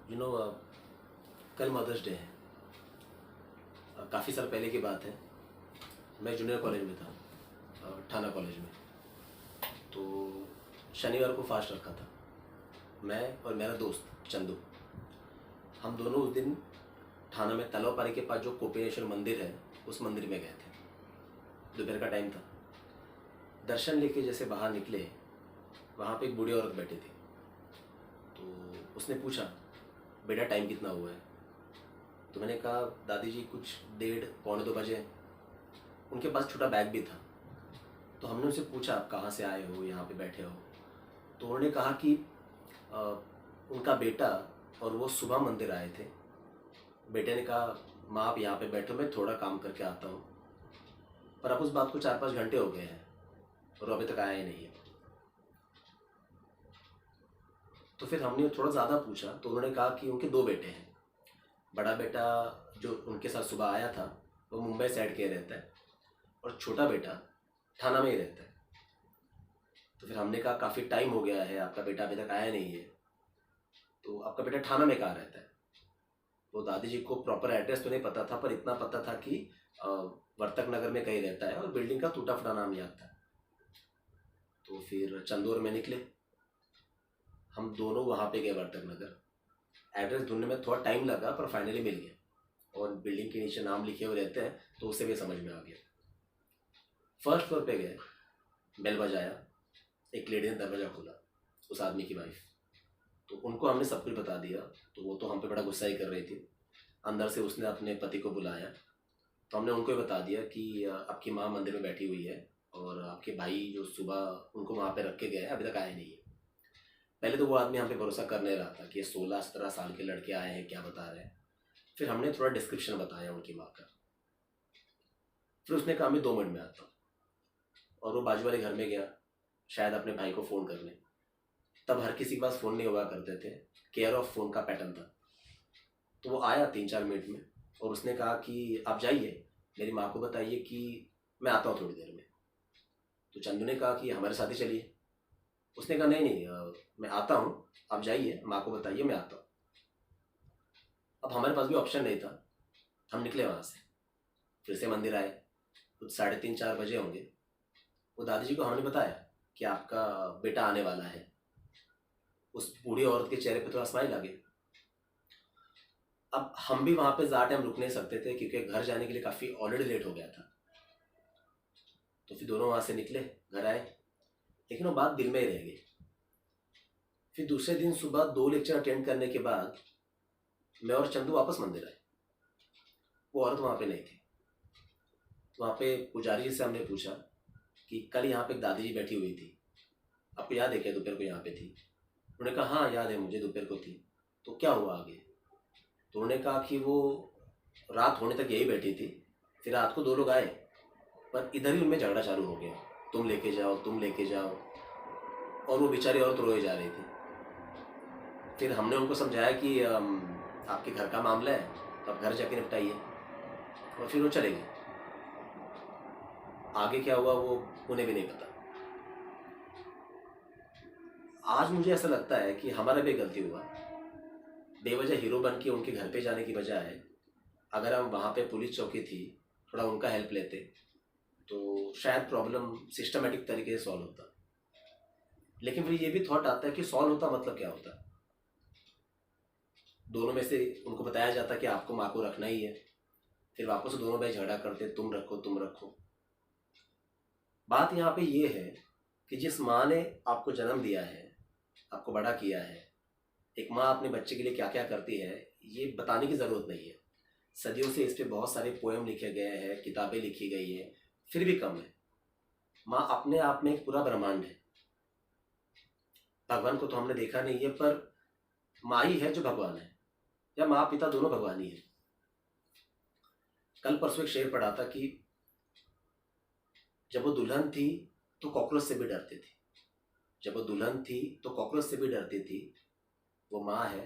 You know कल mother's day है। काफ़ी साल पहले की बात है। मैं जूनियर कॉलेज में था, ठाना कॉलेज में। तो शनिवार को फास्ट रखा था, मैं और मेरा दोस्त चंदू। हम दोनों उस दिन ठाना में तलावपारी के पास जो कोपेश्वर मंदिर है उस मंदिर में गए थे। दोपहर का टाइम था। दर्शन लेके जैसे बाहर निकले, वहाँ पे एक बूढ़ी औरत बैठी थी। तो उसने पूछा, बेटा टाइम कितना हुआ है? तो मैंने कहा, दादी जी कुछ 1:30 पौने 2 बजे। उनके पास छोटा बैग भी था। तो हमने उनसे पूछा, आप कहाँ से आए हो, यहाँ पे बैठे हो? तो उन्होंने कहा कि अ, उनका बेटा और वो सुबह मंदिर आए थे। बेटे ने कहा, माँ आप यहाँ पे बैठो, मैं थोड़ा काम करके आता हूँ। पर अब उस बात को 4-5 घंटे हो गए हैं और वो अभी तक आया ही नहीं है। तो फिर हमने थोड़ा ज़्यादा पूछा तो उन्होंने कहा कि उनके 2 बेटे हैं। बड़ा बेटा जो उनके साथ सुबह आया था वो मुंबई साइड के रहता है, और छोटा बेटा ठाना में ही रहता है। तो फिर हमने कहा, काफ़ी टाइम हो गया है, आपका बेटा अभी तक आया नहीं है, तो आपका बेटा ठाना में कहाँ रहता है? वो दादी जी को प्रॉपर एड्रेस तो नहीं पता था, पर इतना पता था कि अ, वर्तक नगर में कहीं रहता है, और बिल्डिंग का टूटा फूटा नाम याद था। तो फिर चंदू और मैं निकले। हम दोनों वहाँ पे गए वर्तक नगर। एड्रेस ढूंढने में थोड़ा टाइम लगा, पर फाइनली मिल गया। और बिल्डिंग के नीचे नाम लिखे हुए रहते हैं, तो उससे भी समझ में आ गया। फर्स्ट फ्लोर पे गए, बेल बजाया, एक लेडी ने दरवाज़ा खोला, उस आदमी की वाइफ। तो उनको हमने सब कुछ बता दिया। तो वो तो हम पे बड़ा गुस्सा ही कर रही थी। अंदर से उसने अपने पति को बुलाया। तो हमने उनको ही बता दिया कि आपकी माँ मंदिर में बैठी हुई है, और आपके भाई जो सुबह उनको वहाँ पे रख के गए अभी तक आए नहीं है। पहले तो वो आदमी हम पे भरोसा कर नहीं रहा था कि ये 16-17 साल के लड़के आए हैं, क्या बता रहे हैं। फिर हमने थोड़ा डिस्क्रिप्शन बताया उनकी माँ का। फिर उसने कहा, मैं 2 मिनट में आता हूँ। और वो बाजू वाले घर में गया, शायद अपने भाई को फ़ोन करने। तब हर किसी के पास फ़ोन नहीं हुआ करते थे, केयर ऑफ फ़ोन का पैटर्न था। तो वो आया 3-4 मिनट में, और उसने कहा कि आप जाइए, मेरी माँ को बताइए कि मैं आता हूँ थोड़ी देर में। तो चंदू ने कहा कि हमारे साथ ही चलिए। उसने कहा, नहीं नहीं, मैं आता हूँ, आप जाइए, माँ को बताइए, मैं आता हूँ। अब हमारे पास भी ऑप्शन नहीं था। हम निकले वहाँ से, फिर से मंदिर आए। कुछ 3:30-4 बजे होंगे। वो दादी जी को हमने बताया कि आपका बेटा आने वाला है। उस बूढ़ी औरत के चेहरे पे थोड़ा स्माइल आ गया। अब हम भी वहाँ पे ज़्यादा टाइम रुक नहीं सकते थे, क्योंकि घर जाने के लिए काफ़ी ऑलरेडी लेट हो गया था। तो फिर दोनों वहाँ से निकले, घर आए। लेकिन वो बात दिल में ही रह गई। फिर दूसरे दिन सुबह 2 लेक्चर अटेंड करने के बाद मैं और चंदू वापस मंदिर आए। वो औरत वहाँ पे नहीं थी। वहाँ पे पुजारी जी से हमने पूछा कि कल यहाँ पे एक दादी जी बैठी हुई थी, आपको याद है क्या, दोपहर को यहाँ पे थी? उन्होंने कहा, हाँ याद है मुझे, दोपहर को थी। तो क्या हुआ आगे? तो उन्होंने कहा कि वो रात होने तक यही बैठी थी। फिर रात को 2 लोग आए, पर इधर ही उनमें झगड़ा चालू हो गया, तुम लेके जाओ, तुम लेके जाओ। और वो बेचारी औरत रोए जा रही थी। फिर हमने उनको समझाया कि आपके घर का मामला है, तो आप घर जाके निपटाइए। और फिर वो चले गए। आगे क्या हुआ वो उन्हें भी नहीं पता। आज मुझे ऐसा लगता है कि हमारा भी गलती हुआ। बेवजह हीरो बन के उनके घर पे जाने की बजाय अगर हम वहाँ पे पुलिस चौकी थी, थोड़ा उनका हेल्प लेते, तो शायद प्रॉब्लम सिस्टमेटिक तरीके से सॉल्व होता। लेकिन फिर ये भी थॉट आता है कि सॉल्व होता मतलब क्या होता? दोनों में से उनको बताया जाता कि आपको माँ को रखना ही है। फिर वापस से दोनों भाई झगड़ा करते, तुम रखो तुम रखो। बात यहाँ पे ये है कि जिस माँ ने आपको जन्म दिया है, आपको बड़ा किया है, एक माँ अपने बच्चे के लिए क्या क्या करती है ये बताने की ज़रूरत नहीं है। सदियों से इस पे बहुत सारे पोएम लिखे गए हैं, किताबें लिखी गई है, फिर भी कम है। माँ अपने आप में एक पूरा ब्रह्मांड है। भगवान को तो हमने देखा नहीं है, पर माँ ही है जो भगवान है, या माँ पिता दोनों भगवान ही है। कल परसों एक शेर पढ़ा था कि जब वो दुल्हन थी तो कॉकरोच से भी डरती थी। जब वो दुल्हन थी तो कॉकरोच से भी डरती थी। वो माँ है,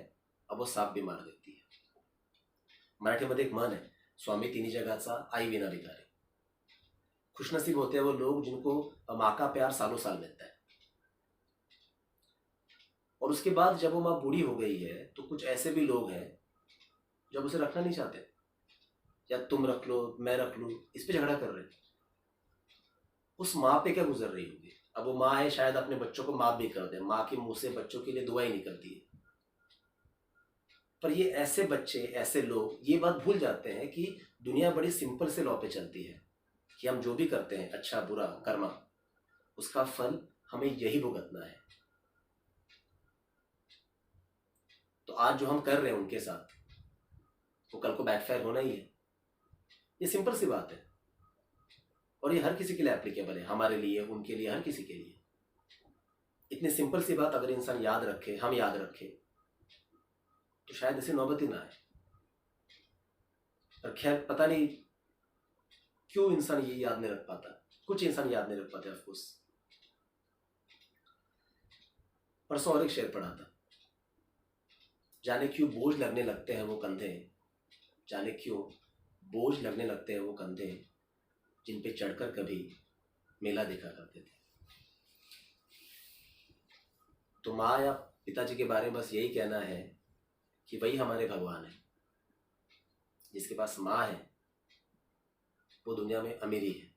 अब वो सांप भी मार देती है। मराठीमध्ये एक म्हण है, स्वामी तिन्ही जगाचा आई विना भिकारी। खुशनसीब होते हैं वो लोग जिनको माँ का प्यार सालों साल मिलता है। और उसके बाद जब वो माँ बूढ़ी हो गई है तो कुछ ऐसे भी लोग हैं जो अब उसे रखना नहीं चाहते, या तुम रख लो मैं रख लूँ, इस पे झगड़ा कर रहे हैं। उस माँ पे क्या गुजर रही होगी? अब वो माँ है, शायद अपने बच्चों को माफ भी कर दे, माँ के मुंह से बच्चों के लिए दुआ ही निकलती है। पर ये ऐसे बच्चे, ऐसे लोग ये बात भूल जाते हैं कि दुनिया बड़ी सिंपल से लॉ पे चलती है कि हम जो भी करते हैं, अच्छा बुरा कर्मा, उसका फल हमें यही भुगतना है। तो आज जो हम कर रहे हैं उनके साथ, वो कल को बैकफायर होना ही है। ये सिंपल सी बात है और ये हर किसी के लिए एप्लीकेबल है, हमारे लिए, उनके लिए, हर किसी के लिए। इतनी सिंपल सी बात अगर इंसान याद रखे, हम याद रखें, तो शायद ऐसी नौबत ही ना आए। पर खैर पता नहीं क्यों इंसान ये याद नहीं रख पाता, कुछ इंसान याद नहीं रख पाते ऑफकोर्स। परसों और एक शेर पढ़ा था, जाने क्यों बोझ लगने लगते हैं वो कंधे, जाने क्यों बोझ लगने लगते हैं वो कंधे, जिन पे चढ़कर कभी मेला देखा करते थे। तो माँ या पिताजी के बारे में बस यही कहना है कि वही हमारे भगवान है। जिसके पास माँ है वो दुनिया में अमीरी है।